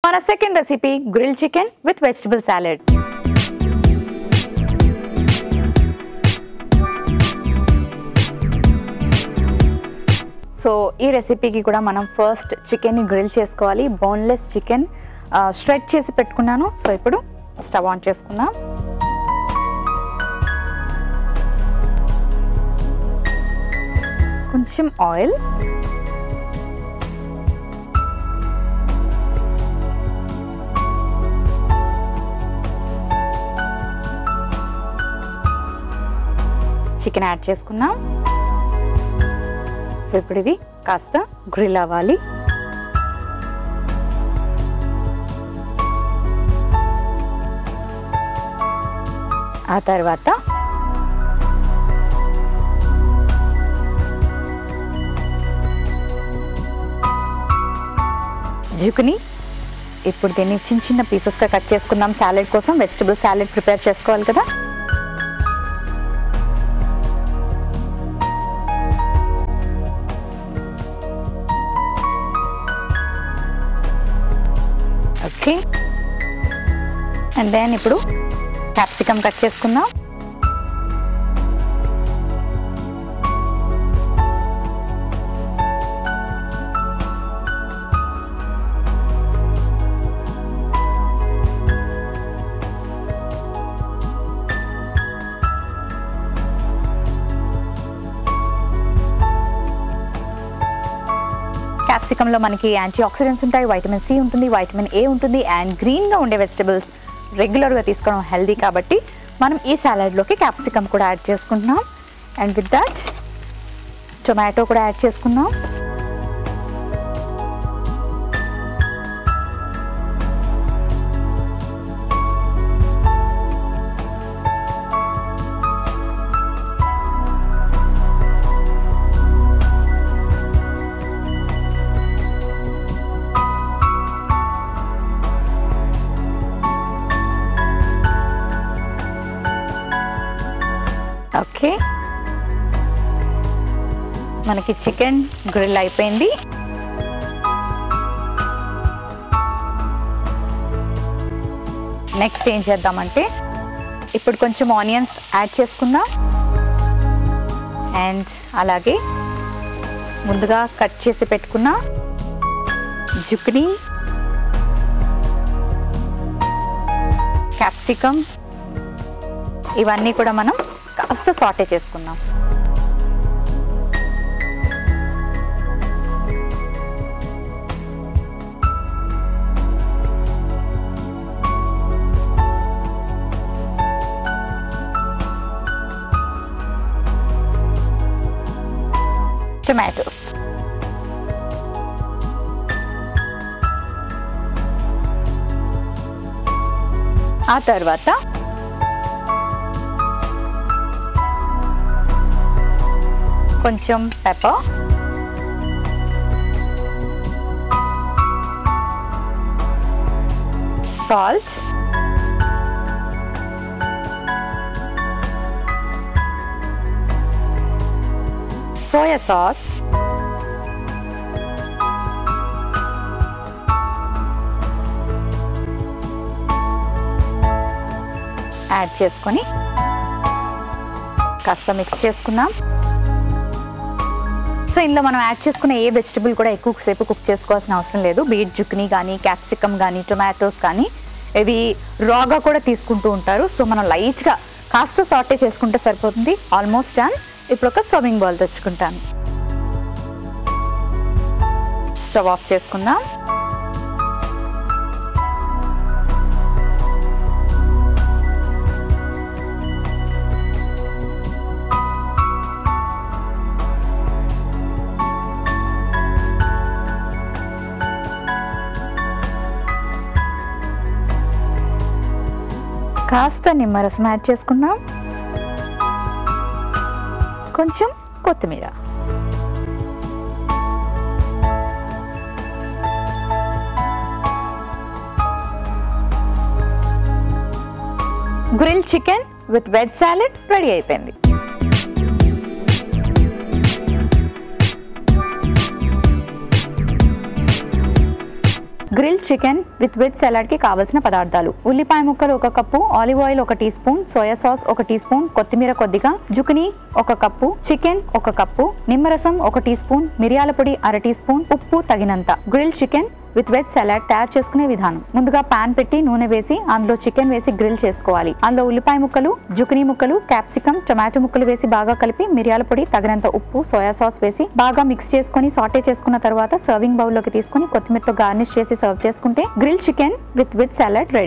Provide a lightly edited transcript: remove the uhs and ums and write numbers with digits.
మన second recipe grill chicken with vegetable salad. So ఈ రెసిపీకి కూడా మనం ఫస్ట్ చికెన్ని గ్రిల్ చేసుకోవాలి. బోన్లెస్ చికెన్ స్ట్రెచ్ చేసి పెట్టుకున్నాను. సో ఇప్పుడు స్టవ్ ఆన్ చేసుకుందాం. కొంచెం ఆయిల్, చికెన్ యాడ్ చేసుకుందాం. సో ఇప్పుడు ఇది కాస్త గ్రిల్ అవ్వాలి. ఆ తర్వాత జుకిని, ఇప్పుడు దీన్ని చిన్న చిన్న పీసెస్గా కట్ చేసుకుందాం. సాలెడ్ కోసం వెజిటబుల్ సాలెడ్ ప్రిపేర్ చేసుకోవాలి కదా. ఓకే, అండ్ దెన్ ఇప్పుడు క్యాప్సికమ్ కట్ చేసుకుందాం. క్యాప్సికంలో మనకి యాంటీ ఆక్సిడెంట్స్ ఉంటాయి, వైటమిన్ సి ఉంటుంది, వైటమిన్ ఏ ఉంటుంది, అండ్ గ్రీన్గా ఉండే వెజిటబుల్స్ రెగ్యులర్గా తీసుకోవడం హెల్దీ కాబట్టి మనం ఈ సాలెడ్లోకి క్యాప్సికమ్ కూడా యాడ్ చేసుకుంటున్నాం. అండ్ విత్ దట్ టొమాటో కూడా యాడ్ చేసుకుందాం. ఓకే, మనకి చికెన్ గ్రిల్ అయిపోయింది. నెక్స్ట్ ఏం చేద్దామంటే ఇప్పుడు కొంచెం ఆనియన్స్ యాడ్ చేసుకుందాం. అండ్ అలాగే ముందుగా కట్ చేసి పెట్టుకున్న జుకినీ, క్యాప్సికమ్, ఇవన్నీ కూడా మనం కాస్త సాటే చేసుకుందాం. టొమాటోస్, ఆ తర్వాత కొంచెం pepper, salt, soya sauce, add చేసుకొని కాస్త మిక్స్ చేసుకుందాం. సో ఇందులో మనం యాడ్ చేసుకునే ఏ వెజిటబుల్ కూడా ఎక్కువసేపు కుక్ చేసుకోవాల్సిన అవసరం లేదు. బీట్ జుకినీ కానీ, క్యాప్సికమ్ కానీ, టొమాటోస్ కానీ ఇవి రాగా కూడా తీసుకుంటూ ఉంటారు. సో మనం లైట్గా కాస్త సాటే చేసుకుంటే సరిపోతుంది. Almost done. ఇప్పుడు ఒక సర్వింగ్ బౌల్ తెచ్చుకుంటాను. స్టవ్ ఆఫ్ చేసుకుందాం. కాస్త నిమ్మరసం యాడ్ చేసుకుందాం. కొంచెం కొత్తిమీర, grill chicken with veg salad ready అయిపోయింది. గ్రిల్ చికెన్ విత్ సలాడ్ కి కావాల్సిన పదార్థాలు: ఉల్లిపాయ ముక్కలు 1 cup, olive oil 1 teaspoon, soya sauce 1 teaspoon, కొత్తిమీర కొద్దిగా, జుకినీ 1 కప్పు, చికెన్ 1 కప్పు, నిమ్మరసం 1 టీ స్పూన్, మిరియాల పొడి 1/2 టీ స్పూన్, ఉప్పు తగినంత. Grill chicken with veg salad తయారు చేసుకునే విధానం: ముందుగా పాన్ పెట్టి నూనె వేసి అందులో చికెన్ వేసి గ్రిల్ చేసుకోవాలి. అందులో ఉల్లిపాయ ముక్కలు, జుకినీ ముక్కలు, క్యాప్సికమ్, టొమాటో ముక్కలు వేసి బాగా కలిపి మిరియాల పొడి, తగినంత ఉప్పు, సోయా సాస్ వేసి బాగా మిక్స్ చేసుకుని సాటే చేసుకున్న తర్వాత సర్వింగ్ బౌల్ లోకి తీసుకుని కొత్తిమీరతో గార్నిష్ చేసి సర్వ్ చేసుకుంటే grill chicken with salad ready.